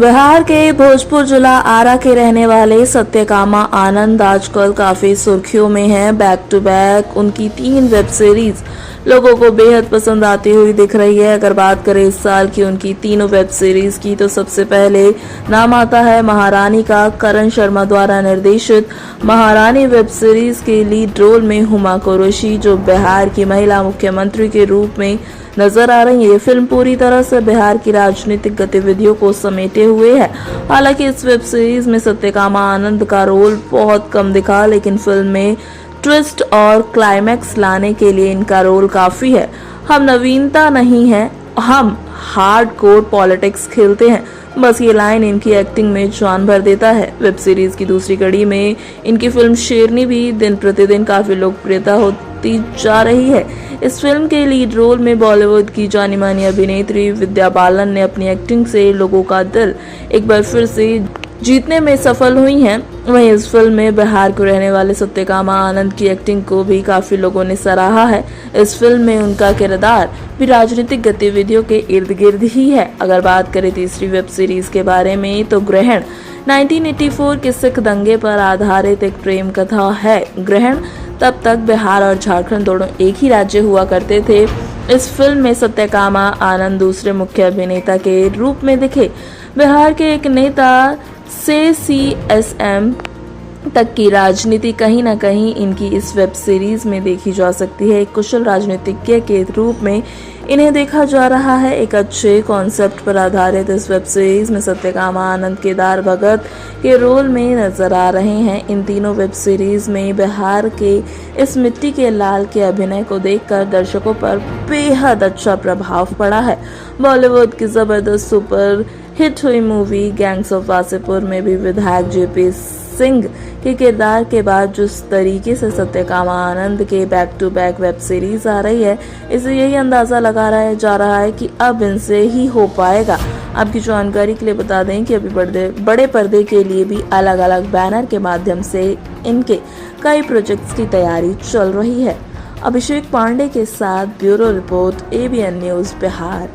बिहार के भोजपुर जिला आरा के रहने वाले सत्यकामा आनंद आजकल काफी सुर्खियों में हैं। बैक टू बैक उनकी 3 वेब सीरीज लोगों को बेहद पसंद आती हुई दिख रही है। अगर बात करें इस साल की उनकी तीनों वेब सीरीज की तो सबसे पहले नाम आता है महारानी का। करण शर्मा द्वारा निर्देशित महारानी वेब सीरीज के लीड रोल में हुमा कुरैशी, जो बिहार की महिला मुख्यमंत्री के रूप में नजर आ रही है। ये फिल्म पूरी तरह से बिहार की राजनीतिक गतिविधियों को समेटे हुए है। हालांकि इस वेब सीरीज में सत्यकामा आनंद का रोल बहुत कम दिखा, लेकिन फिल्म में ट्विस्ट और क्लाइमैक्स लाने के लिए इनका रोल काफी है। हम नवीनता नहीं है, हम हार्डकोर पॉलिटिक्स खेलते हैं, बस ये लाइन इनकी एक्टिंग में जान भर देता है। वेब सीरीज की दूसरी कड़ी में इनकी फिल्म शेरनी भी दिन प्रतिदिन काफी लोकप्रियता होती जा रही है। इस फिल्म के लीड रोल में बॉलीवुड की जानी मानी अभिनेत्री विद्या बालन ने अपनी एक्टिंग से लोगों का दिल एक बार फिर से जीतने में सफल हुई हैं। वहीं इस फिल्म में बिहार को रहने वाले सत्यकामा आनंद की एक्टिंग को भी काफी लोगों ने सराहा है। इस फिल्म में उनका किरदार भी राजनीतिक गतिविधियों के इर्द गिर्द ही है। अगर बात करें तीसरी वेब सीरीज के बारे में तो ग्रहण 1984 के सिख दंगे पर आधारित एक प्रेम कथा है। ग्रहण तब तक बिहार और झारखंड दोनों एक ही राज्य हुआ करते थे। इस फिल्म में सत्यकामा आनंद दूसरे मुख्य अभिनेता के रूप में दिखे। बिहार के एक नेता से सीएसएम तक की राजनीति कहीं न कहीं इनकी इस वेब सीरीज में देखी जा सकती है। एक कुशल राजनीतिज्ञ के रूप में इन्हें देखा जा रहा है। एक अच्छे कॉन्सेप्ट पर आधारित इस वेब सीरीज में सत्यकामा आनंद केदार भगत के रोल में नजर आ रहे हैं। इन तीनों वेब सीरीज में बिहार के इस मिट्टी के लाल के अभिनय को देखकर दर्शकों पर बेहद अच्छा प्रभाव पड़ा है। बॉलीवुड की जबरदस्त सुपर हिट हुई मूवी गैंग्स ऑफ वासेपुर में भी विधायक जेपी सिंह के किरदार के बाद जिस तरीके से सत्यकामा आनंद के back to back web series आ रही है, इससे यही अंदाजा लगा जा रहा है कि अब इनसे ही हो पाएगा। आपकी जानकारी के लिए बता दें कि अभी बड़े पर्दे के लिए भी अलग अलग बैनर के माध्यम से इनके कई प्रोजेक्ट्स की तैयारी चल रही है। अभिषेक पांडे के साथ bureau report, ABN news Bihar.